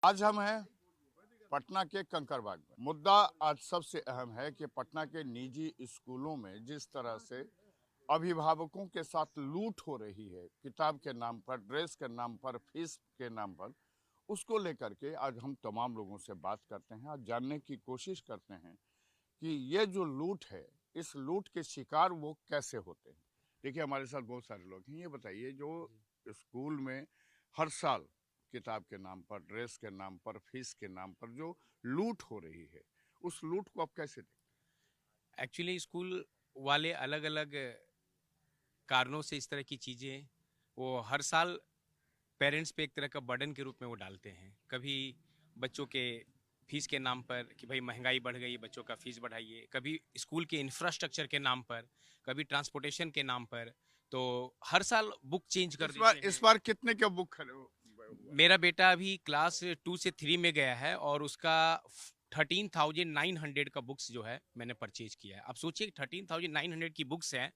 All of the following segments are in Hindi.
आज हम हैं पटना के कंकड़बाग में। मुद्दा आज सबसे अहम है कि पटना के निजी स्कूलों में जिस तरह से अभिभावकों के साथ लूट हो रही है, किताब के नाम पर, ड्रेस के नाम पर, फीस के नाम पर, उसको लेकर के आज हम तमाम लोगों से बात करते हैं और जानने की कोशिश करते हैं कि ये जो लूट है, इस लूट के शिकार वो कैसे होते हैं। देखिए, हमारे साथ बहुत सारे लोग हैं। ये बताइए, जो स्कूल में हर साल किताब के नाम पर, ड्रेस के नाम पर, फीस के नाम पर जो लूट हो रही है, उस लूट को आप कैसे देखते एक्चुअली स्कूल वाले अलग अलग कारणों से इस तरह की चीज़ें वो हर साल पेरेंट्स पे एक तरह का बर्डन के रूप में वो डालते हैं। कभी बच्चों के फीस के नाम पर कि भाई महंगाई बढ़ गई, बच्चों का फीस बढ़ाइए, कभी स्कूल के इंफ्रास्ट्रक्चर के नाम पर, कभी ट्रांसपोर्टेशन के नाम पर। तो हर साल बुक चेंज हैं? कर देते इस हैं। बार कितने के बुक खरीदे हुआ है? मेरा बेटा अभी क्लास 2 से 3 में गया है और उसका 13,900 का बुक्स जो है मैंने परचेज किया है। अब सोचिए 13,900 की बुक्स हैं,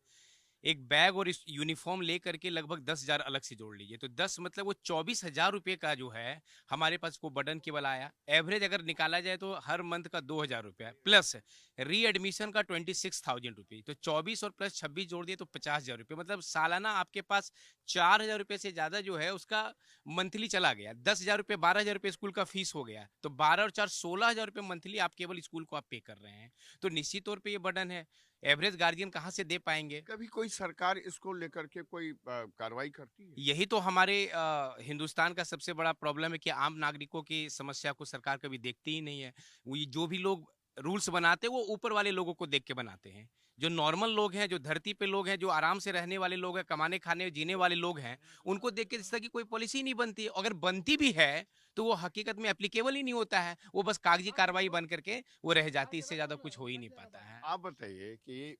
एक बैग और इस यूनिफॉर्म लेकर के लगभग 10,000 अलग से जोड़ लीजिए, तो 10 मतलब वो 24,000 रुपये का जो है हमारे पास को बर्डन केवल आया। एवरेज अगर निकाला जाए तो हर मंथ का 2,000 रुपया प्लस री एडमिशन का 26,000 रुपये, तो 24 और प्लस 26 जोड़ दिए तो 50,000 रुपये, मतलब सालाना आपके पास 4,000 रुपये से ज्यादा जो है उसका मंथली चला गया। 10,000 रुपये, 12,000 रुपये स्कूल का फीस हो गया, तो 12 और 4 16,000 रुपये मंथली आप केवल स्कूल को आप पे कर रहे हैं। तो निश्चित तौर पर ये बर्डन है। एवरेज गार्जियन कहाँ से दे पाएंगे? कभी कोई सरकार इसको लेकर के कोई कार्रवाई करती है? यही तो हमारे हिंदुस्तान का सबसे बड़ा प्रॉब्लम है कि आम नागरिकों की समस्या को सरकार कभी देखती ही नहीं है। वो ये जो भी लोग रूल्स बनाते हैं वो ऊपर वाले लोगों को देख के बनाते हैं। जो नॉर्मल लोग हैं, जो धरती पे लोग हैं, जो आराम से रहने वाले लोग हैं, कमाने खाने जीने वाले लोग हैं, उनको देख के इस तरह की कोई पॉलिसी नहीं बनती है। अगर बनती भी है तो वो हकीकत में एप्लीकेबल ही नहीं होता है, वो बस कागजी कार्रवाई बन करके वो रह जाती है, इससे ज्यादा कुछ हो ही नहीं पाता है। आप बताइए कि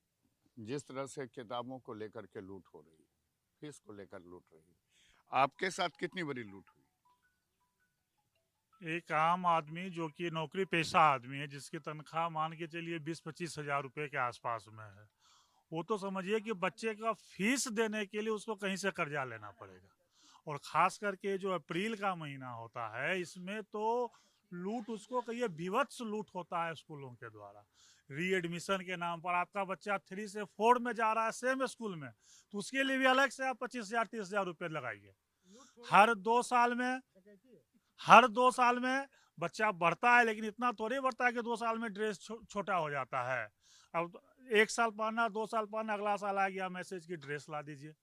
जिस तरह से किताबों को लेकर के लूट हो रही है, फीस को लेकर लूट रही है, आपके साथ कितनी बड़ी लूट हुई? एक आम आदमी जो कि नौकरी पेशा आदमी है, जिसकी तनख्वाह मान के चलिए 20-25 हज़ार रुपए के आसपास में है, वो तो समझिए कि बच्चे का फीस देने के लिए उसको कहीं से कर्जा लेना पड़ेगा। और खास करके जो अप्रैल का महीना होता है, इसमें तो लूट उसको कहिए बीभत्स लूट होता है स्कूलों के द्वारा। री एडमिशन के नाम पर आपका बच्चा 3 से 4 में जा रहा है सेम स्कूल में, तो उसके लिए भी अलग से आप 25,000 30,000 रुपये लगाइए। हर 2 साल में हर 2 साल में बच्चा बढ़ता है, लेकिन इतना थोड़ी बढ़ता है कि 2 साल में ड्रेस छोटा हो जाता है। अब 1 साल पहनना, 2 साल पहनना, अगला साल आ गया मैसेज की ड्रेस ला दीजिए।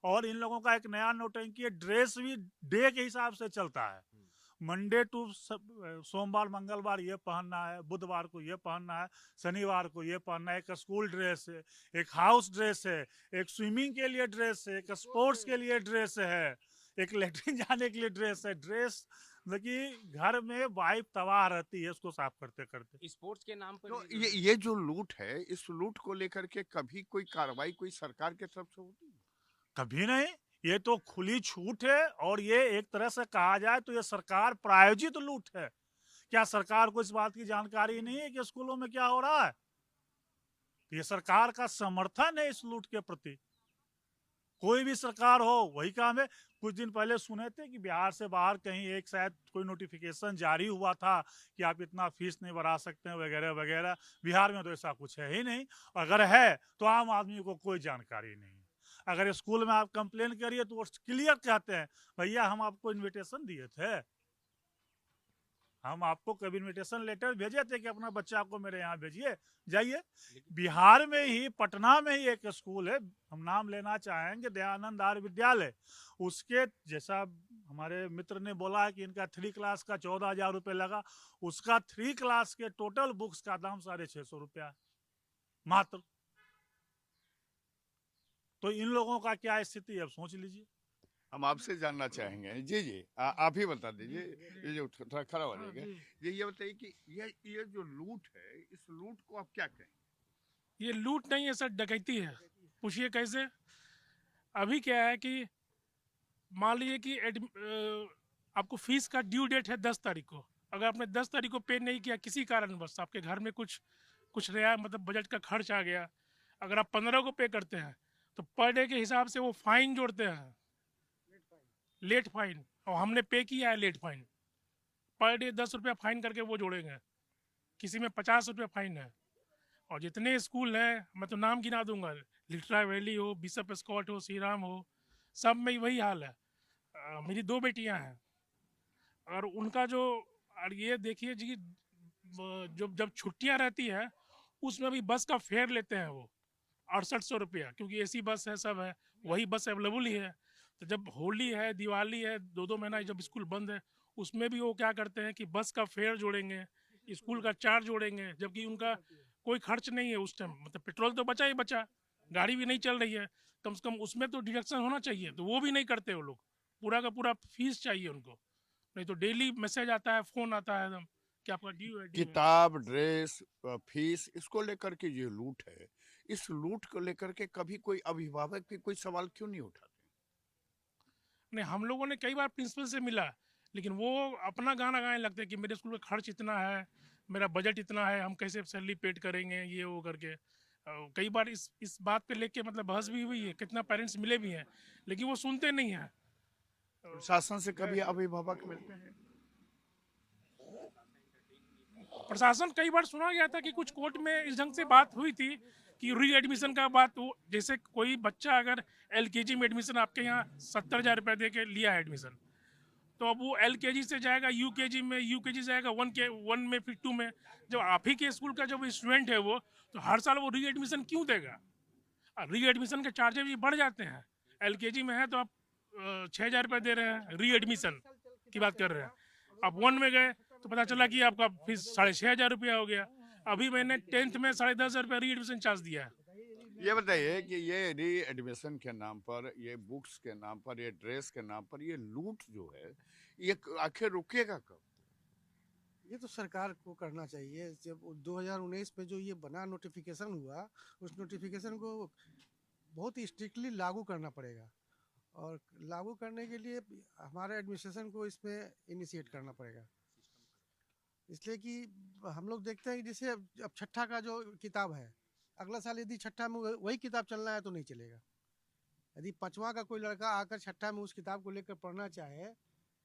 और इन लोगों का एक नया नौटंकी है, ड्रेस भी डे के हिसाब से चलता है। मंडे टू सोमवार मंगलवार ये पहनना है, बुधवार को ये पहनना है, शनिवार को ये पहनना है। एक स्कूल ड्रेस है, एक हाउस ड्रेस है, एक स्विमिंग के लिए ड्रेस है, एक स्पोर्ट्स के लिए ड्रेस है, एक लेटरिन जाने के लिए ड्रेस है। ड्रेस मतलब घर में वाइफ तबाह रहती है उसको साफ करते करते। स्पोर्ट्स के नाम पर तो भी जो ये जो लूट है, इस लूट को लेकर के कभी कोई कार्रवाई कोई सरकार की तरफ से होती है? कभी नहीं। ये तो खुली छूट है, और ये एक तरह से कहा जाए तो ये सरकार प्रायोजित लूट है। क्या सरकार को इस बात की जानकारी नहीं है कि स्कूलों में क्या हो रहा है? ये सरकार का समर्थन है इस लूट के प्रति। कोई भी सरकार हो वही काम है। कुछ दिन पहले सुने थे कि बिहार से बाहर कहीं एक शायद कोई नोटिफिकेशन जारी हुआ था कि आप इतना फीस नहीं बढ़ा सकते हैं वगैरह वगैरह। बिहार में तो ऐसा कुछ है ही नहीं। अगर है तो आम आदमी को कोई जानकारी नहीं है। अगर स्कूल में आप कंप्लेन करिए तो वो क्लियर कहते हैं, भैया हम आपको इन्विटेशन दिए थे, हम आपको कभी इन्विटेशन लेटर भेजे थे कि अपना बच्चा को मेरे यहाँ भेजिए, जाइए। बिहार में ही पटना में ही एक स्कूल है, हम नाम लेना चाहेंगे, दयानंद आर्य विद्यालय। उसके जैसा हमारे मित्र ने बोला है कि इनका 3 क्लास का 14,000 रुपये लगा। उसका 3 क्लास के टोटल बुक्स का दाम 650 रुपया मात्र। तो इन लोगों का क्या स्थिति है, अब सोच लीजिए। हम आपसे जानना चाहेंगे। जी जी, आप ही बता दीजिए। ये जो थोड़ा खड़ा हो जाएगा, ये बताइए कि ये जो लूट है, इस लूट को आप क्या कहें? ये लूट नहीं है सर, डकैती है। पूछिए कैसे। अभी क्या है कि मान लीजिए कि आपको फीस का ड्यू डेट है 10 तारीख को। अगर आपने 10 तारीख को पे नहीं किया किसी कारणवश, आपके घर में कुछ कुछ नया मतलब बजट का खर्च आ गया, अगर आप 15 को पे करते हैं तो पर डे के हिसाब से वो फाइन जोड़ते हैं, लेट फाइन। और हमने पे किया है लेट फाइन, पर डे 10 रुपया फाइन करके वो जोड़ेंगे, किसी में 50 रुपया फाइन है। और जितने स्कूल हैं, मैं तो नाम गिना दूंगा, लिटरा वैली हो, बिशप स्कॉट हो, श्री राम हो, सब में वही हाल है। मेरी 2 बेटियां हैं और उनका जो, और ये देखिए जी, जब जब छुट्टियां रहती है उसमें भी बस का फेयर लेते हैं वो 6800 रुपया, क्योंकि एसी बस है, सब है, वही बस अवेलेबल ही है। तो जब होली है, दिवाली है, 2-2 महीना जब स्कूल बंद है, उसमें भी वो क्या करते हैं कि बस का फेयर जोड़ेंगे, स्कूल का चार्ज जोड़ेंगे, जबकि उनका कोई खर्च नहीं है उस टाइम, मतलब पेट्रोल तो बचा ही बचा, गाड़ी भी नहीं चल रही है, कम से कम उसमें तो डिडक्शन होना चाहिए, तो वो भी नहीं करते वो लोग। पूरा का पूरा फीस चाहिए उनको, नहीं तो डेली मैसेज आता है, फ़ोन आता है एकदम कि आपका ड्यू है, ड्यू है। किताब, ड्रेस, फीस, इसको लेकर के ये लूट है। इस लूट को लेकर के कभी कोई अभिभावक भी कोई सवाल क्यों नहीं उठाते? नहीं, हम लोगों ने कई बार प्रिंसिपल से मिला, लेकिन वो अपना गाना गाने लगते हैं कि मेरे स्कूल का खर्च इतना है, मेरा बजट इतना है, हम कैसे सैलरी पेड करेंगे, ये वो करके। कई बार इस बात पे लेके मतलब बहस भी हुई है, कितना पेरेंट्स मिले भी हैं, लेकिन वो सुनते नहीं हैं। प्रशासन से कभी अभिभावक मिलते हैं? प्रशासन कई बार सुना गया था कि कुछ कोर्ट में इस ढंग से बात हुई थी कि री एडमिशन का बात हो, जैसे कोई बच्चा अगर एलकेजी में एडमिशन आपके यहाँ 70,000 रुपये दे के लिया है एडमिशन, तो अब वो एलकेजी से जाएगा यूकेजी में, यूकेजी से जाएगा 1 में, फिर 2 में। जब आप ही के स्कूल का जब स्टूडेंट है वो, तो हर साल वो री एडमिशन क्यों देगा? री एडमिशन के चार्जेस भी बढ़ जाते हैं। एलकेजी में है तो आप 6,000 रुपये दे रहे हैं, री एडमिशन की बात कर रहे हैं। आप 1 में गए तो पता चला कि आपका फीस 6,500 रुपया हो गया। अभी मैंने 10th में 10,500 रुपया री एडमिशन चार्ज दिया है। ये बताइए कि ये री एडमिशन के नाम पर, ये बुक्स के नाम पर, ये ड्रेस के नाम पर, ये लूट जो है, ये आखिर रुकेगा कब? ये तो सरकार को करना चाहिए। जब 2019 में जो ये बना नोटिफिकेशन हुआ, उस नोटिफिकेशन को बहुत ही स्ट्रिक्टली लागू करना पड़ेगा, और लागू करने के लिए हमारे एडमिनिस्ट्रेशन को इसमें इनिशिएट करना पड़ेगा। इसलिए कि हम लोग देखते हैं कि जैसे अब छठा का जो किताब है, अगला साल यदि छठा में वही किताब चलना है तो नहीं चलेगा। यदि 5वां का कोई लड़का आकर छठा में उस किताब को लेकर पढ़ना चाहे,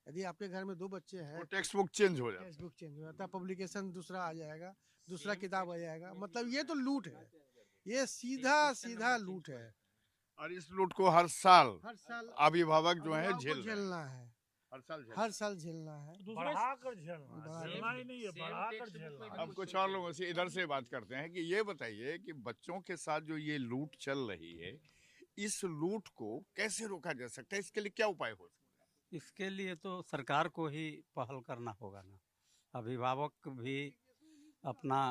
यदि आपके घर में 2 बच्चे हैं, वो टेक्स्ट बुक चेंज हो जाता है। टेक्स्ट बुक चेंज हो जाता है, पब्लिकेशन दूसरा आ जाएगा, दूसरा किताब आ जाएगा। मतलब ये तो लूट है, ये सीधा सीधा लूट है। और इस लूट को हर साल हर साल अभिभावक जो है अभिभावक को झेल रहे हैं। झेलना है, हर साल झेल हर साल झेलना है। बढ़ाकर झेलना है, बढ़ा- झेलना ही नहीं है, बढ़ाकर झेलना है। अब कुछ और लोगों से इधर से बात करते हैं कि ये बताइए कि बच्चों के साथ जो ये लूट चल रही है, इस लूट को कैसे रोका जा सकता है? इसके लिए क्या उपाय हो सकता है? इसके लिए तो सरकार को ही पहल करना होगा ना। अभिभावक भी अपना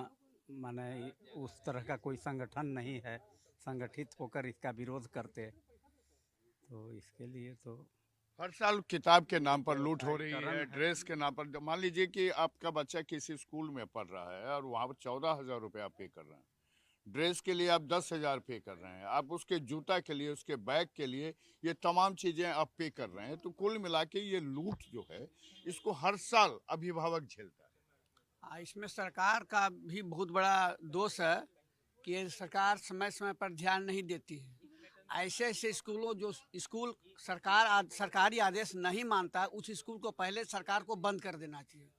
माने उस तरह का कोई संगठन नहीं है, संगठित होकर इसका विरोध करते, तो इसके लिए तो हर साल किताब के नाम पर लूट हो रही कारण है, है। ड्रेस के नाम पर। मान लीजिए कि आपका बच्चा किसी स्कूल में पढ़ रहा है और वहाँ पर 14,000 रुपये आप पे कर रहे हैं, ड्रेस के लिए आप 10,000 पे कर रहे हैं, आप उसके जूता के लिए, उसके बैग के लिए, ये तमाम चीजें आप पे कर रहे हैं, तो कुल मिला के ये लूट जो है, इसको हर साल अभिभावक झेलता है। इसमें सरकार का भी बहुत बड़ा दोष है कि ये सरकार समय समय पर ध्यान नहीं देती है। ऐसे ऐसे स्कूलों जो स्कूल सरकारी आदेश नहीं मानता, उस स्कूल को पहले सरकार को बंद कर देना चाहिए।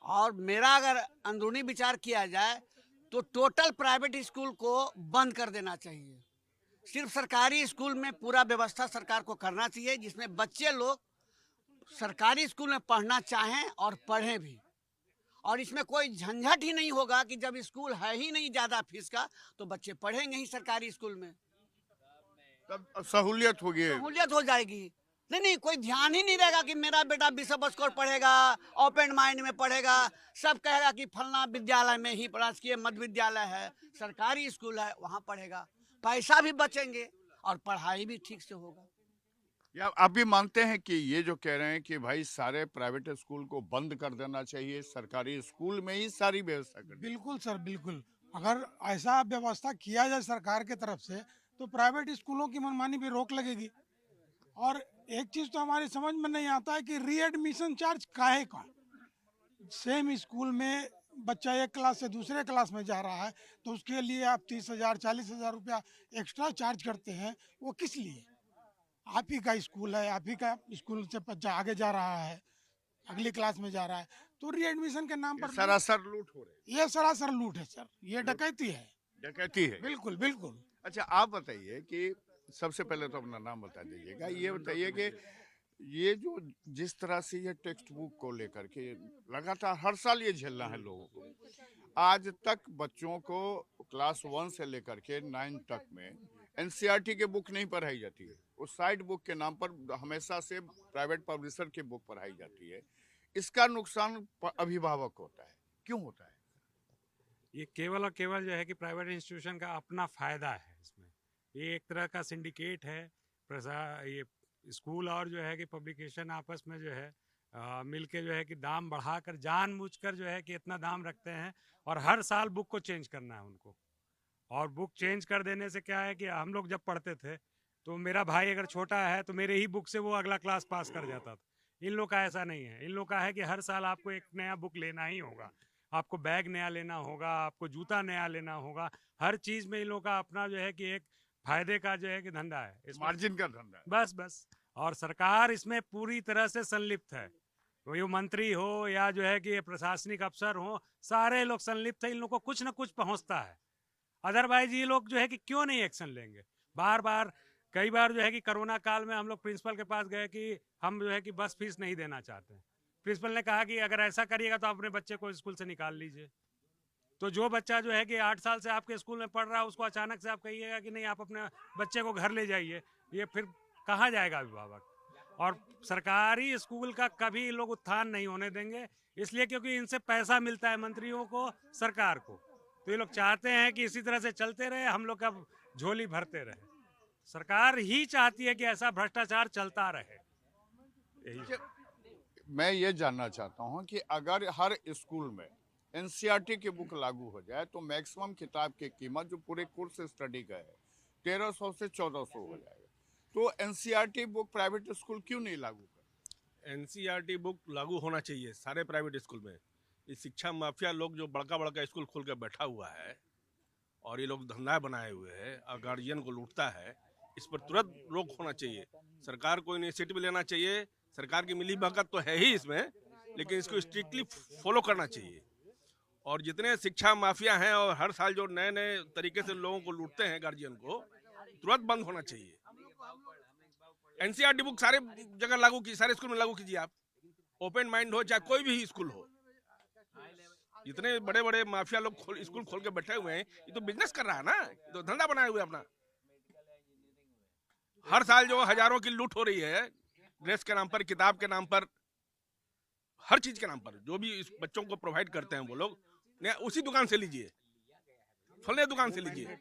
और मेरा अगर अंदरूनी विचार किया जाए तो टोटल प्राइवेट स्कूल को बंद कर देना चाहिए। सिर्फ सरकारी स्कूल में पूरा व्यवस्था सरकार को करना चाहिए, जिसमें बच्चे लोग सरकारी स्कूल में पढ़ना चाहें और पढ़ें भी। और इसमें कोई झंझट ही नहीं होगा कि जब स्कूल है ही नहीं ज़्यादा फीस का, तो बच्चे पढ़ेंगे ही सरकारी स्कूल में, तब सहूलियत होगी। सहूलियत हो जाएगी। नहीं, कोई ध्यान ही नहीं रहेगा कि मेरा बेटा बिशप स्कूल पढ़ेगा, ओपन माइंड में पढ़ेगा। सब कहेगा कि फलना विद्यालय में ही, राजकीय मध्य विद्यालय है, सरकारी स्कूल है, वहाँ पढ़ेगा। पैसा भी बचेंगे और पढ़ाई भी ठीक से होगा। या आप भी मानते हैं कि ये जो कह रहे हैं कि भाई सारे प्राइवेट स्कूल को बंद कर देना चाहिए, सरकारी स्कूल में ही सारी व्यवस्था कर? बिल्कुल सर, बिल्कुल। अगर ऐसा व्यवस्था किया जाए सरकार के तरफ से, तो प्राइवेट स्कूलों की मनमानी पे रोक लगेगी। और एक चीज तो हमारी समझ में नहीं आता है कि रीएडमिशन चार्ज काहे का? सेम स्कूल में बच्चा एक क्लास से दूसरे क्लास में जा रहा है, तो उसके लिए आप 30,000 40,000 रुपया एक्स्ट्रा चार्ज करते हैं। वो किस लिए? आप ही का स्कूल है, आप ही का स्कूल से बच्चा आगे जा रहा है, अगली क्लास में जा रहा है, तो रीएडमिशन के नाम ये पर सरासर लूट हो रही ये सरासर लूट है सर, ये डकैती है। है, डकैती है। बिल्कुल बिल्कुल। अच्छा, आप बताइए कि सबसे पहले तो अपना नाम बता दीजिएगा। ये बताइए कि ये जो जिस तरह से ये टेक्स्ट बुक को लेकर के लगातार हर साल ये झेलना है लोगों को, आज तक बच्चों को क्लास 1 से लेकर के 9 तक में एनसीईआरटी के बुक नहीं पढ़ाई जाती है। उस साइड बुक के नाम पर हमेशा से प्राइवेट पब्लिशर की बुक पढ़ाई जाती है। इसका नुकसान अभिभावक होता है, क्यों होता है? ये केवल और केवल जो है कि प्राइवेट इंस्टीट्यूशन का अपना फायदा है इसमें। ये एक तरह का सिंडिकेट है। ये स्कूल और जो है कि पब्लिकेशन आपस में जो है मिलके जो है कि दाम बढ़ाकर जानबूझकर जो है कि इतना दाम रखते हैं और हर साल बुक को चेंज करना है उनको। और बुक चेंज कर देने से क्या है कि हम लोग जब पढ़ते थे तो मेरा भाई अगर छोटा है तो मेरे ही बुक से वो अगला क्लास पास कर जाता था। इन लोग का ऐसा नहीं है। इन लोग का है कि हर साल आपको एक नया बुक लेना ही होगा, आपको बैग नया लेना होगा, आपको जूता नया लेना होगा। हर चीज़ में इन लोग का अपना जो है कि एक फायदे का जो है कि धंधा है, इसमें मार्जिन का धंधा है। बस। और सरकार इसमें पूरी तरह से संलिप्त है। वो ये मंत्री हो या जो है कि ये प्रशासनिक अफसर हो, सारे लोग संलिप्त है। इन लोग को कुछ ना कुछ पहुंचता है। अदरवाइज ये लोग जो है कि क्यों नहीं एक्शन लेंगे। कई बार जो है कि कोरोना काल में हम लोग प्रिंसिपल के पास गए कि हम जो है कि बस फीस नहीं देना चाहते हैं। प्रिंसिपल ने कहा कि अगर ऐसा करिएगा तो अपने बच्चे को स्कूल से निकाल लीजिए। तो जो बच्चा जो है कि 8 साल से आपके स्कूल में पढ़ रहा है, उसको अचानक से आप कहिएगा कि नहीं आप अपने बच्चे को घर ले जाइए, ये फिर कहाँ जाएगा अभिभावक। और सरकारी स्कूल का कभी लोग उत्थान नहीं होने देंगे, इसलिए क्योंकि इनसे पैसा मिलता है मंत्रियों को, सरकार को। तो ये लोग चाहते हैं कि इसी तरह से चलते रहे, हम लोग का झोली भरते रहे। सरकार ही चाहती है कि ऐसा भ्रष्टाचार चलता रहे। यही मैं ये जानना चाहता हूँ कि अगर हर स्कूल में एनसीईआरटी की बुक लागू हो जाए तो मैक्सिमम किताब की कीमत जो पूरे कोर्स स्टडी का है 1300 से 1400 हो जाएगा। तो एनसीईआरटी बुक प्राइवेट स्कूल क्यों नहीं लागू कर? एनसीईआरटी बुक लागू होना चाहिए सारे प्राइवेट स्कूल में। ये शिक्षा माफिया लोग जो बड़का बड़का स्कूल खोल के बैठा हुआ है और ये लोग धंधा बनाए हुए हैं और गार्जियन को लूटता है, इस पर तुरंत रोक होना चाहिए। सरकार को इनिशिएटिव लेना चाहिए। सरकार की मिली भगत तो है ही इसमें, लेकिन इसको स्ट्रिक्टली फॉलो करना चाहिए। और जितने शिक्षा माफिया हैं और हर साल जो नए नए तरीके से लोगों को लूटते हैं गार्जियन को, तुरंत बंद होना चाहिए। एनसीईआरटी बुक सारे जगह लागू की, सारे स्कूल में लागू कीजिए आप। ओपन माइंड हो चाहे कोई भी स्कूल हो। जितने बड़े बड़े माफिया लोग स्कूल खोल के बैठे हुए हैं, ये तो बिजनेस कर रहा है ना, ये तो धंधा बनाए हुए अपना। हर साल जो हजारों की लूट हो रही है, ड्रेस के नाम पर, किताब के नाम पर, हर चीज के नाम पर, जो भी इस बच्चों को प्रोवाइड करते हैं वो लोग, उसी दुकान से लीजिए, फलने दुकान से लीजिए,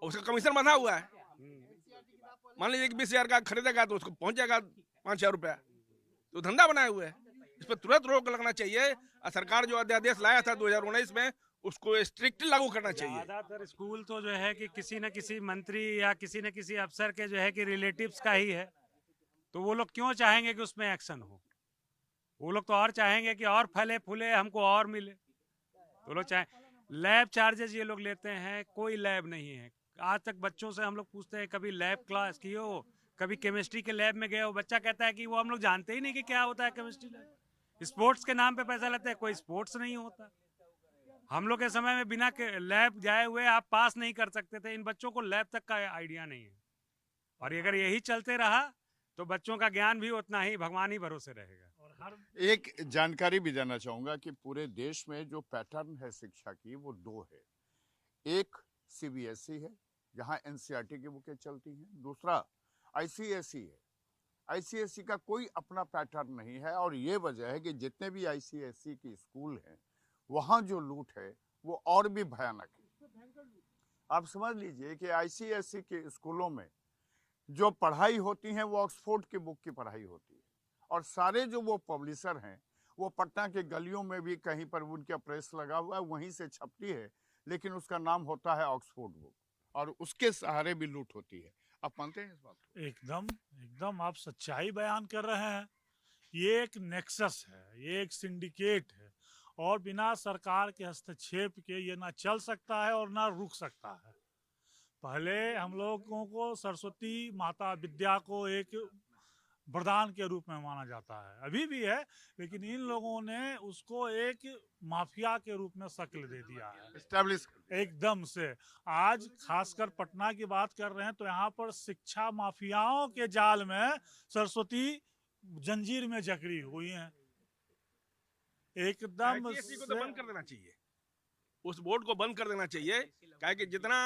उसका कमीशन बंधा हुआ है। मान लीजिए कि 20,000 का खरीदेगा तो उसको पहुंच जाएगा 5,000 रुपया। तो धंधा बनाए हुए है। इस पर तुरंत रोक लगना चाहिए। और सरकार जो अध्यादेश लाया था 2019 में, उसको स्ट्रिक्टली लागू करना चाहिए। ज्यादातर स्कूल तो जो है कि किसी न किसी मंत्री या किसी न किसी अफसर के जो है कि रिलेटिव्स का ही है। तो वो लोग क्यों चाहेंगे कि उसमें एक्शन हो? वो लोग तो और चाहेंगे कि और फले फूले, हमको और मिले। तो लोग चाहे लैब चार्जेस ये लोग लेते हैं, कोई लैब नहीं है। आज तक बच्चों से हम लोग पूछते हैं कभी लैब क्लास की हो, कभी केमिस्ट्री के लैब में गए हो, बच्चा कहता है कि वो हम लोग जानते ही नहीं कि क्या होता है केमिस्ट्री लैब। स्पोर्ट्स के नाम पे पैसा लेते हैं, कोई स्पोर्ट्स नहीं होता। हम लोग के समय में बिना लैब जाए हुए आप पास नहीं कर सकते थे। इन बच्चों को लैब तक का आइडिया नहीं है। और अगर यही चलते रहा तो बच्चों का ज्ञान भी उतना ही भगवान ही भरोसे रहेगा। एक जानकारी भी देना चाहूंगा कि पूरे देश में जो पैटर्न है शिक्षा की वो 2 है। एक सीबीएसई है जहां एनसीईआरटी की बुकें चलती हैं, दूसरा आईसीएसई है। आईसीएसई का कोई अपना पैटर्न नहीं है और ये वजह है कि जितने भी आईसीएसई के स्कूल हैं वहां जो लूट है वो और भी भयानक है। आप समझ लीजिए कि आईसीएसई के स्कूलों में जो पढ़ाई होती है वो ऑक्सफोर्ड की बुक की पढ़ाई होती है और सारे जो वो पब्लिशर हैं वो पटना के गलियों में भी कहीं पर उनका प्रेस लगा हुआ है, वहीं से छपती है, लेकिन उसका नाम होता है ऑक्सफोर्ड बुक और उसके सहारे भी लूट होती है। आप मानते हैं इस बात को? एकदम आप सच्चाई बयान कर रहे हैं। ये एक नेक्सस है, ये एक सिंडिकेट है और बिना सरकार के हस्तक्षेप के ये ना चल सकता है और ना रुक सकता है। पहले हम लोगों को सरस्वती माता विद्या को एक वरदान के रूप में माना जाता है, अभी भी है, लेकिन इन लोगों ने उसको एक माफिया के रूप में शक्ल दे दिया है एस्टेब्लिश एकदम से। आज खासकर पटना की बात कर रहे हैं तो यहाँ पर शिक्षा माफियाओं के जाल में सरस्वती जंजीर में जकड़ी हुई हैं एकदम ICSE को तो से। बंद कर देना चाहिए, उस बोर्ड को बंद कर देना चाहिए। क्या कि जितना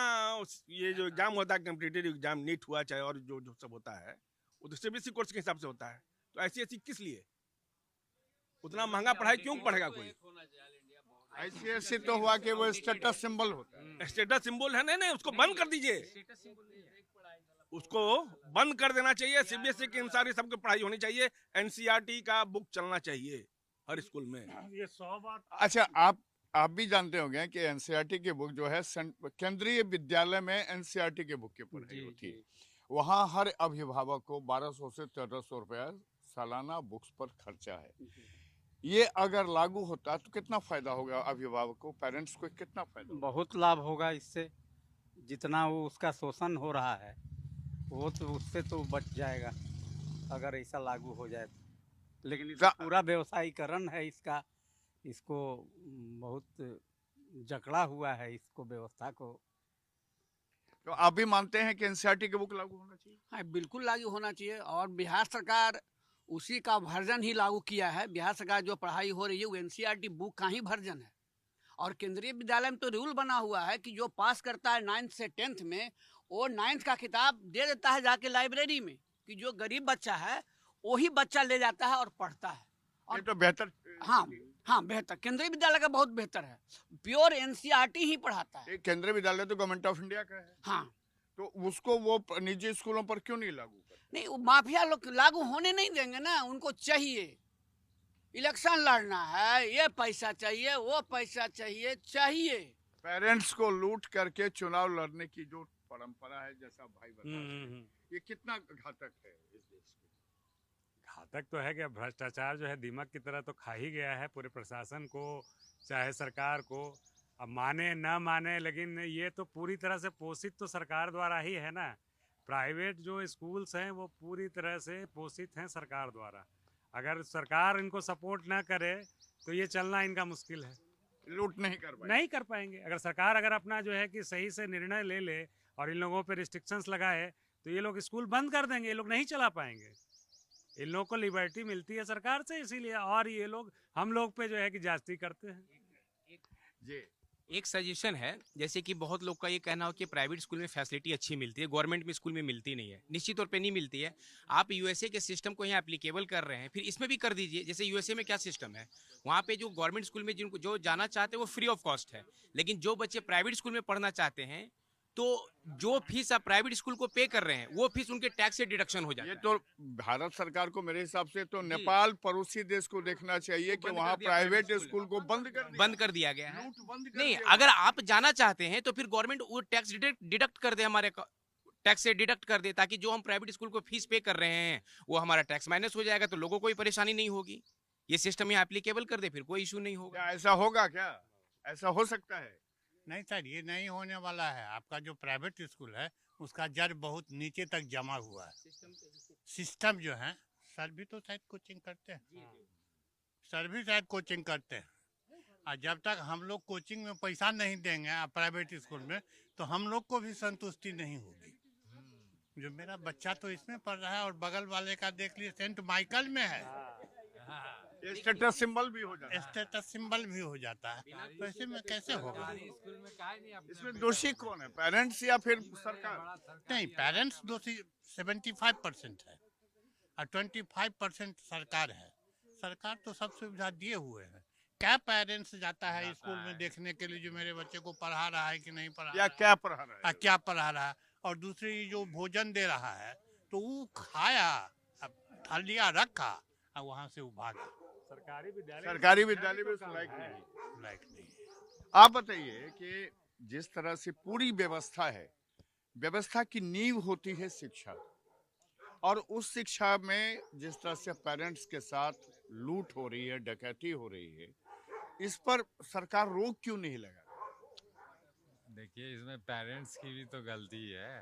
ये जो एग्जाम होता है, कॉम्पिटिटिव एग्जाम, नीट हुआ चाहे और जो सब होता है, वो तो सीबीएसई कोर्स के हिसाब से होता है। तो ICSE किस लिए? उतना महंगा पढ़ाई क्यों पढ़ेगा कोई? ICSE तो हुआ कि वो स्टेटस सिंबल होता है। स्टेटस सिंबल है, नहीं उसको बंद कर दीजिए, उसको बंद कर देना चाहिए। सीबीएसई के अनुसार ये सबकी पढ़ाई होनी चाहिए, NCERT का बुक चलना चाहिए हर स्कूल में। ये 100 बात। अच्छा, आप भी जानते होंगे कि NCERT की बुक जो है केंद्रीय विद्यालय में NCERT की बुक की पढ़ाई होती है। वहाँ हर अभिभावक को 1200 से 1300 रुपया सालाना बुक्स पर खर्चा है। ये अगर लागू होता तो कितना फायदा होगा अभिभावक को, पेरेंट्स को कितना फायदा होगा? बहुत लाभ होगा इससे। जितना वो उसका शोषण हो रहा है वो तो उससे तो बच जाएगा अगर ऐसा लागू हो जाए तो। लेकिन इसका पूरा व्यवसायीकरण है इसका, इसको बहुत जकड़ा हुआ है इसको व्यवस्था को। तो आप भी मानते हैं कि NCERT की बुक लागू होना चाहिए? हाँ, बिल्कुल लागू होना चाहिए। और बिहार सरकार उसी का वर्जन ही लागू किया है। बिहार सरकार जो पढ़ाई हो रही है वो NCERT बुक का ही वर्जन है। और केंद्रीय विद्यालय में तो रूल बना हुआ है कि जो पास करता है 9th से 10th में, वो 9th का किताब दे देता है जाके लाइब्रेरी में, कि जो गरीब बच्चा है वही बच्चा ले जाता है और पढ़ता है। ये तो बेहतर। हाँ, बेहतर। केंद्रीय विद्यालय का बहुत बेहतर है, प्योर NCERT ही पढ़ाता है। केंद्रीय विद्यालय तो गवर्नमेंट ऑफ इंडिया का है। हाँ, तो उसको वो निजी स्कूलों पर क्यों नहीं लागू करते? नहीं, वो माफिया लोग लागू होने नहीं देंगे ना। उनको चाहिए इलेक्शन लड़ना है, ये पैसा चाहिए, वो पैसा चाहिए। पेरेंट्स को लूट करके चुनाव लड़ने की जो परंपरा है, जैसा भाई बता रहे हैं, ये कितना घातक है इस देश के? घातक तो है कि भ्रष्टाचार जो है दीमक की तरह तो खा ही गया है पूरे प्रशासन को, चाहे सरकार को। अब माने ना माने, लेकिन ये तो पूरी तरह से पोषित तो सरकार द्वारा ही है ना। प्राइवेट जो स्कूल्स हैं वो पूरी तरह से पोषित हैं सरकार द्वारा। अगर सरकार इनको सपोर्ट ना करे तो ये चलना इनका मुश्किल है, लूट नहीं कर पाएंगे। अगर सरकार अगर अपना जो है कि सही से निर्णय ले ले और इन लोगों पे रिस्ट्रिक्शंस लगाए तो ये लोग स्कूल बंद कर देंगे, ये लोग नहीं चला पाएंगे। इन लोगों को लिबर्टी मिलती है सरकार से, इसीलिए। और ये लोग हम लोग पे जो है कि जास्ती करते हैं। जी, एक सजेशन है, जैसे कि बहुत लोग का ये कहना हो कि प्राइवेट स्कूल में फैसिलिटी अच्छी मिलती है, गवर्नमेंट में स्कूल में मिलती नहीं है। निश्चित तौर पे नहीं मिलती है। आप यूएसए के सिस्टम को यहाँ एप्लीकेबल कर रहे हैं, फिर इसमें भी कर दीजिए। जैसे यूएसए में क्या सिस्टम है, वहाँ पे जो गवर्नमेंट स्कूल में जिनको जो जाना चाहते हैं वो फ्री ऑफ कॉस्ट है, लेकिन जो बच्चे प्राइवेट स्कूल में पढ़ना चाहते हैं तो जो फीस आप प्राइवेट स्कूल को पे कर रहे हैं वो फीस उनके टैक्स से डिडक्शन हो जाता ये है। तो भारत सरकार को मेरे हिसाब से तो नेपाल पड़ोसी देश को देखना चाहिए कि वहाँ प्राइवेट स्कूल को बंद कर दिया गया है। लूट बंद कर नहीं, दिया अगर आप जाना चाहते हैं तो फिर गवर्नमेंट वो टैक्स डिडक्ट कर दे, हमारे टैक्स से डिडक्ट कर दे, ताकि जो हम प्राइवेट स्कूल को फीस पे कर रहे हैं वो हमारा टैक्स माइनस हो जाएगा, तो लोगों को कोई परेशानी नहीं होगी। ये सिस्टम यहाँ एप्लीकेबल कर दे, फिर कोई इशू नहीं होगा। क्या ऐसा होगा? क्या ऐसा हो सकता है? नहीं सर, ये नहीं होने वाला है। आपका जो प्राइवेट स्कूल है उसका जड़ बहुत नीचे तक जमा हुआ है। सिस्टम जो है, सर भी तो शायद कोचिंग करते हैं, सर भी शायद कोचिंग करते हैं। और जब तक हम लोग कोचिंग में पैसा नहीं देंगे प्राइवेट स्कूल में, तो हम लोग को भी संतुष्टि नहीं होगी। जो मेरा बच्चा तो इसमें पढ़ रहा है और बगल वाले का देख लीजिए सेंट माइकल में है, स्टेटस सिंबल भी हो जाता है। स्टेटस सिंबल भी हो जाता है। तो ऐसे में कैसे होगा? इसमें दोषी कौन है, पेरेंट्स या फिर सरकार? नहीं, पेरेंट्स दोषी 75% है और 25% सरकार है। सरकार तो सब सुविधा दिए हुए है। क्या पेरेंट्स जाता है स्कूल में देखने के लिए जो मेरे बच्चे को पढ़ा रहा है कि नहीं पढ़ा, या क्या पढ़ा रहा है? क्या पढ़ा रहा है। और दूसरी जो भोजन दे रहा है तो वो खाया, थालिया रखा और वहाँ से वो भागा। सरकारी विद्यालय में लायक नहीं। आप बताइए कि जिस तरह से पूरी व्यवस्था है, व्यवस्था की नींव होती है शिक्षा, और उस शिक्षा में जिस तरह से पेरेंट्स के साथ लूट हो रही है, डकैती हो रही है, इस पर सरकार रोक क्यों नहीं लगा? देखिए, इसमें पेरेंट्स की भी तो गलती है।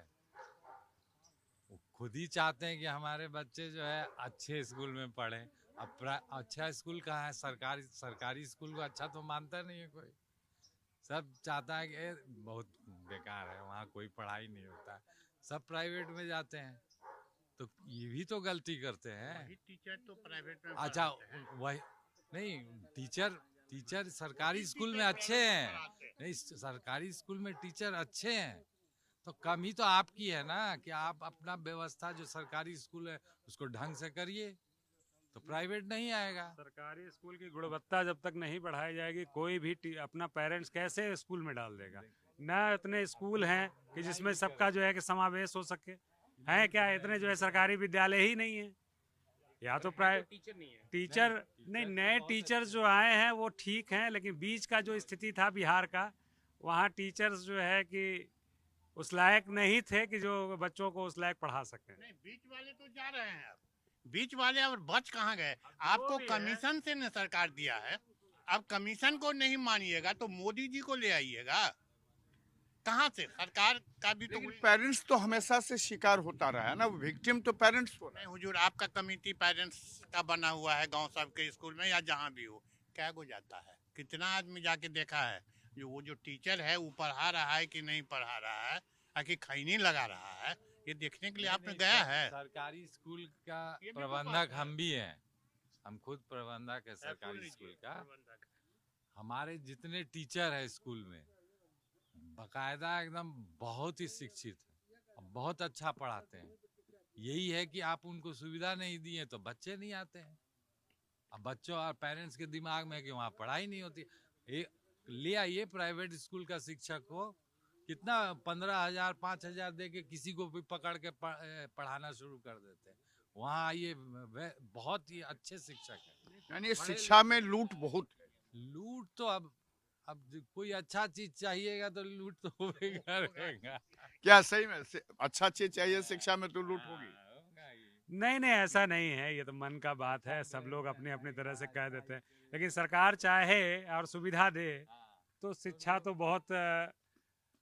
वो खुद ही चाहते हैं कि हमारे बच्चे जो है अच्छे स्कूल में पढ़ें। अब अच्छा स्कूल कहाँ है? सरकारी स्कूल को अच्छा तो मानता नहीं है कोई। सब चाहता है कि बहुत बेकार है, वहाँ कोई पढ़ाई नहीं होता, सब प्राइवेट में जाते हैं। तो ये भी तो गलती करते हैं। वही टीचर तो प्राइवेट में अच्छा, पढ़ाते हैं। वही नहीं, टीचर सरकारी स्कूल में अच्छे हैं। नहीं, सरकारी स्कूल में टीचर अच्छे हैं, तो कमी तो आपकी है ना कि आप अपना व्यवस्था जो सरकारी स्कूल है उसको ढंग से करिए, तो प्राइवेट नहीं आएगा। सरकारी स्कूल की गुणवत्ता जब तक नहीं बढ़ाई जाएगी, कोई भी अपना पेरेंट्स कैसे स्कूल में डाल देगा? ना इतने स्कूल हैं कि जिसमें सबका जो है कि समावेश हो सके, हैं क्या? इतने जो है सरकारी विद्यालय ही नहीं है, या तो टीचर नहीं, नए टीचर जो आए हैं वो ठीक हैं, लेकिन बीच का जो स्थिति था बिहार का, वहाँ टीचर्स जो है कि उस लायक नहीं थे कि जो बच्चों को उस लायक पढ़ा सकें। नहीं, बीच वाले तो जा रहे हैं अब, बीच वाले और बच कहाँ गए? आपको कमीशन से न सरकार दिया है, अब कमीशन को नहीं मानिएगा तो मोदी जी को ले आइएगा। कहाँ से? सरकार का भी तो पेरेंट्स तो हमेशा से शिकार होता रहा है ना, विक्टिम तो पेरेंट्स हो रहा है। नहीं हुजूर, आपका कमेटी पेरेंट्स का बना हुआ है गांव सब के स्कूल में या जहाँ भी हो, क्या को जाता है? कितना आदमी जाके देखा है जो वो जो टीचर है वो पढ़ा रहा है कि नहीं पढ़ा रहा है, कि खैनी लगा रहा है, ये देखने के लिए आपने गया है? सरकारी स्कूल का प्रबंधक हम भी हैं, हम खुद प्रबंधक है सरकारी स्कूल का। हमारे जितने टीचर है स्कूल में बकायदा एकदम बहुत ही शिक्षित है और बहुत अच्छा पढ़ाते हैं। यही है कि आप उनको सुविधा नहीं दिए तो बच्चे नहीं आते हैं। अब बच्चों और पेरेंट्स के दिमाग में कि वहाँ पढ़ाई नहीं होती। ले आइए प्राइवेट स्कूल का शिक्षक को, कितना 15,000 5,000 दे के किसी को भी पकड़ के पढ़ाना शुरू कर देते हैं। वहाँ आइए, बहुत ही अच्छे शिक्षक है। यानी शिक्षा में लूट बहुत है। लूट तो अब कोई अच्छा चीज चाहिएगा तो लूट तो होगा रहेगा। क्या सही में अच्छा चीज चाहिए शिक्षा में तो लूट होगी? नहीं नहीं, ऐसा नहीं है, ये तो मन का बात है, सब लोग अपनी अपनी तरह से कह देते हैं, लेकिन सरकार चाहे और सुविधा दे तो शिक्षा तो बहुत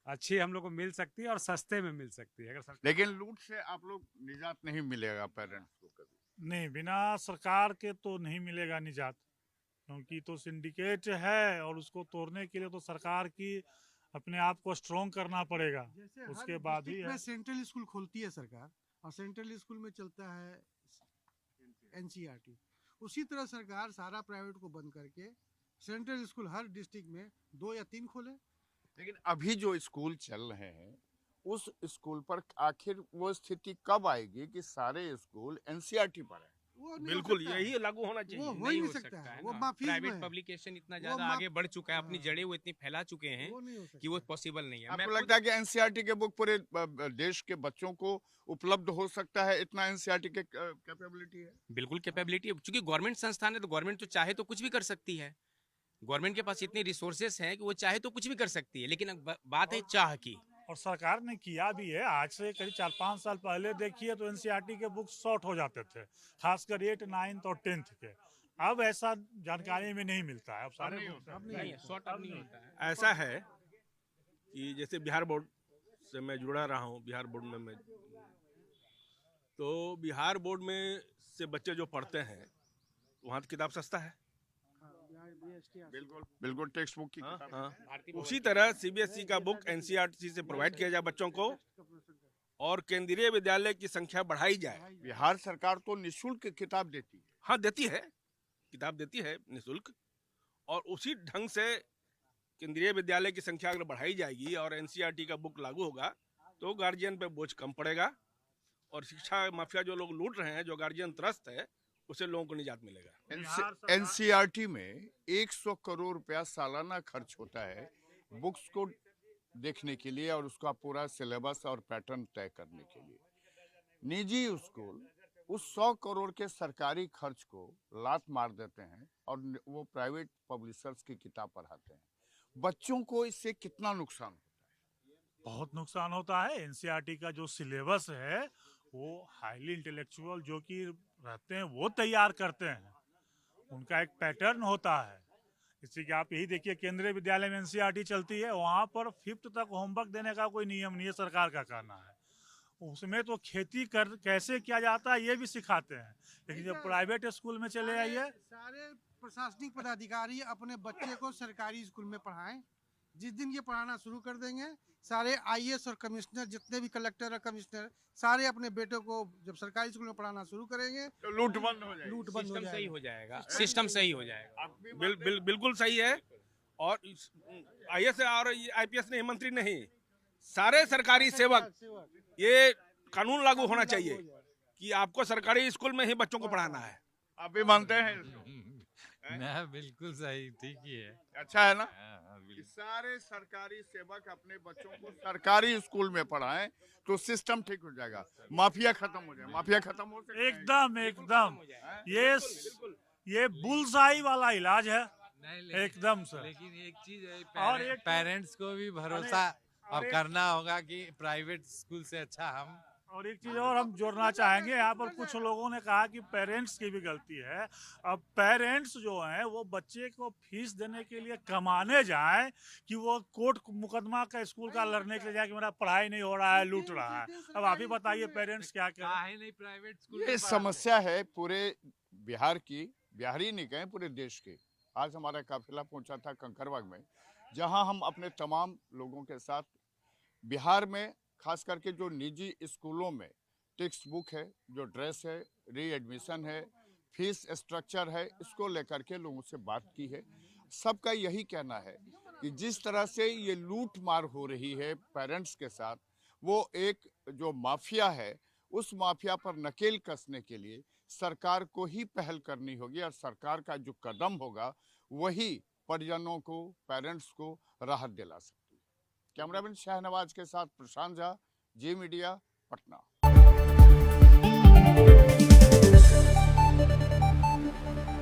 अच्छी हम लोग को मिल सकती है और सस्ते में मिल सकती है। अगर लेकिन लूट से आप लोग निजात नहीं मिलेगा पेरेंट्स को कभी? नहीं, बिना सरकार के तो नहीं मिलेगा निजात, क्योंकि तो सिंडिकेट है और उसको तोड़ने के लिए तो सरकार की अपने आप को स्ट्रॉन्ग करना पड़ेगा, उसके बाद ही है। सेंट्रल स्कूल खोलती है सरकार और सेंट्रल स्कूल में चलता है एनसीईआरटी, उसी तरह सरकार सारा प्राइवेट को बंद करके सेंट्रल स्कूल हर डिस्ट्रिक्ट में 2 या 3 खोले। लेकिन अभी जो स्कूल चल रहे हैं उस स्कूल पर आखिर वो स्थिति कब आएगी कि सारे स्कूल एनसीईआरटी पर है? बिल्कुल यही लागू होना चाहिए। वो हो ही नहीं सकता है, वो माफी प्राइवेट पब्लिकेशन इतना ज्यादा आगे बढ़ चुका है, अपनी जड़ें वो इतनी फैला चुके हैं कि वो पॉसिबल नहीं है। आपको लगता है कि एनसीईआरटी के बुक पूरे देश के बच्चों को उपलब्ध हो सकता है? इतना एनसीईआरटी के कैपेबिलिटी है? बिल्कुल कैपेबिलिटी है, क्योंकि गवर्नमेंट संस्थान है तो गवर्नमेंट तो चाहे तो कुछ भी कर सकती है। गवर्नमेंट के पास इतने रिसोर्सेस हैं कि वो चाहे तो कुछ भी कर सकती है, लेकिन बात है चाह की। और सरकार ने किया भी है। आज से करीब 4-5 साल पहले देखिए तो एनसीईआरटी के बुक शॉर्ट हो जाते थे, खासकर 8, 9 और 10th के। अब ऐसा जानकारी में नहीं मिलता है, अब सारे शॉर्ट अब नहीं होता है। ऐसा है कि जैसे बिहार बोर्ड से मैं जुड़ा रहा हूँ, बिहार बोर्ड में मैं, तो बिहार बोर्ड में से बच्चे जो पढ़ते हैं वहाँ तो किताब सस्ता है। बिल्कुल टेक्स्ट बुक की किताब। हाँ। उसी तरह सीबीएसई का बुक एनसीईआरटी से प्रोवाइड किया जाए बच्चों को और केंद्रीय विद्यालय की संख्या बढ़ाई जाए। बिहार सरकार तो निःशुल्क किताब देती है। हाँ, देती है, किताब देती है निःशुल्क, और उसी ढंग से केंद्रीय विद्यालय की संख्या अगर बढ़ाई जाएगी और एनसीईआरटी का बुक लागू होगा तो गार्जियन पे बोझ कम पड़ेगा और शिक्षा माफिया जो लोग लूट रहे हैं, जो गार्जियन त्रस्त है, उसे लोगों को निजात मिलेगा। एनसीईआरटी में 100 करोड़ रुपया सालाना खर्च होता है बुक्स को देखने के लिए और उसका पूरा सिलेबस और पैटर्न तय करने के लिए। निजी स्कूल उस 100 करोड़ के सरकारी खर्च को लात मार देते हैं और वो प्राइवेट पब्लिशर्स की किताब पढ़ाते हैं। बच्चों को इससे कितना नुकसान होता है? बहुत नुकसान होता है। एनसीईआरटी का जो सिलेबस है वो हाईली इंटेलेक्चुअल जो कि रहते हैं वो तैयार करते हैं, उनका एक पैटर्न होता है। इसी के आप यही देखिए, केंद्रीय विद्यालय में एनसीईआरटी चलती है, वहाँ पर 5th तक होमवर्क देने का कोई नियम नहीं है, सरकार का कहना है। उसमें तो खेती कर कैसे किया जाता है ये भी सिखाते हैं, लेकिन जब प्राइवेट स्कूल में चले आइए, सारे प्रशासनिक पदाधिकारी अपने बच्चे को सरकारी स्कूल में पढ़ाएं। जिस दिन ये पढ़ाना शुरू कर देंगे, सारे आईएएस और कमिश्नर, जितने भी कलेक्टर और कमिश्नर, सारे अपने बेटों को जब सरकारी स्कूल में पढ़ाना शुरू करेंगे तो लूट बंद हो जाएगी। लूट बंद हो सिस्टम सही जाएगा। हो जाएगा, सिस्टम सही हो जाएगा। बिल्कुल सही है। और आईएएस और आईपीएस नहीं, मंत्री नहीं, सारे सरकारी सेवक, ये कानून लागू होना चाहिए कि आपको सरकारी स्कूल में ही बच्चों को पढ़ाना है। आप भी मानते हैं इसको? ना बिल्कुल सही, ठीक ही है। अच्छा है ना हाँ, कि बिल्कुल। सारे सरकारी सेवक अपने बच्चों को सरकारी स्कूल में पढ़ाएं तो सिस्टम ठीक हो जाएगा, माफिया खत्म हो जाएगा। माफिया खत्म हो सकता है। एकदम ये बुलसाई वाला इलाज है, नहीं, एकदम सर। लेकिन एक चीज है, और एक- पेरेंट्स को भी भरोसा अब करना होगा कि प्राइवेट स्कूल से अच्छा हम। और एक चीज और हम जोड़ना चाहेंगे, यहाँ पर कुछ लोगों ने कहा कि पेरेंट्स की भी गलती है। अब पेरेंट्स जो हैं वो बच्चे को फीस देने के लिए कमाने जाएं कि वो कोर्ट मुकदमा का स्कूल का लड़ने के लिए जाए कि मेरा पढ़ाई नहीं हो रहा है, लूट रहा है। अब आप ही बताइए पेरेंट्स क्या करें। काहे नहीं प्राइवेट स्कूल ये में पढ़ा- समस्या है पूरे बिहार की, बिहार ही नहीं कहें पूरे देश की। आज हमारा काफिला पहुंचा था कंकरबाग में, जहां हम अपने तमाम लोगों के साथ बिहार में खास करके जो निजी स्कूलों में टेक्स्ट बुक है, जो ड्रेस है, री एडमिशन है, फीस स्ट्रक्चर है, इसको लेकर के लोगों से बात की है। सबका यही कहना है कि जिस तरह से ये लूट मार हो रही है पेरेंट्स के साथ, वो एक जो माफिया है उस माफिया पर नकेल कसने के लिए सरकार को ही पहल करनी होगी, और सरकार का जो कदम होगा वही परिजनों को, पेरेंट्स को राहत दिला सकती है। कैमरामैन शाहनवाज के साथ प्रशांत झा, जी मीडिया, पटना।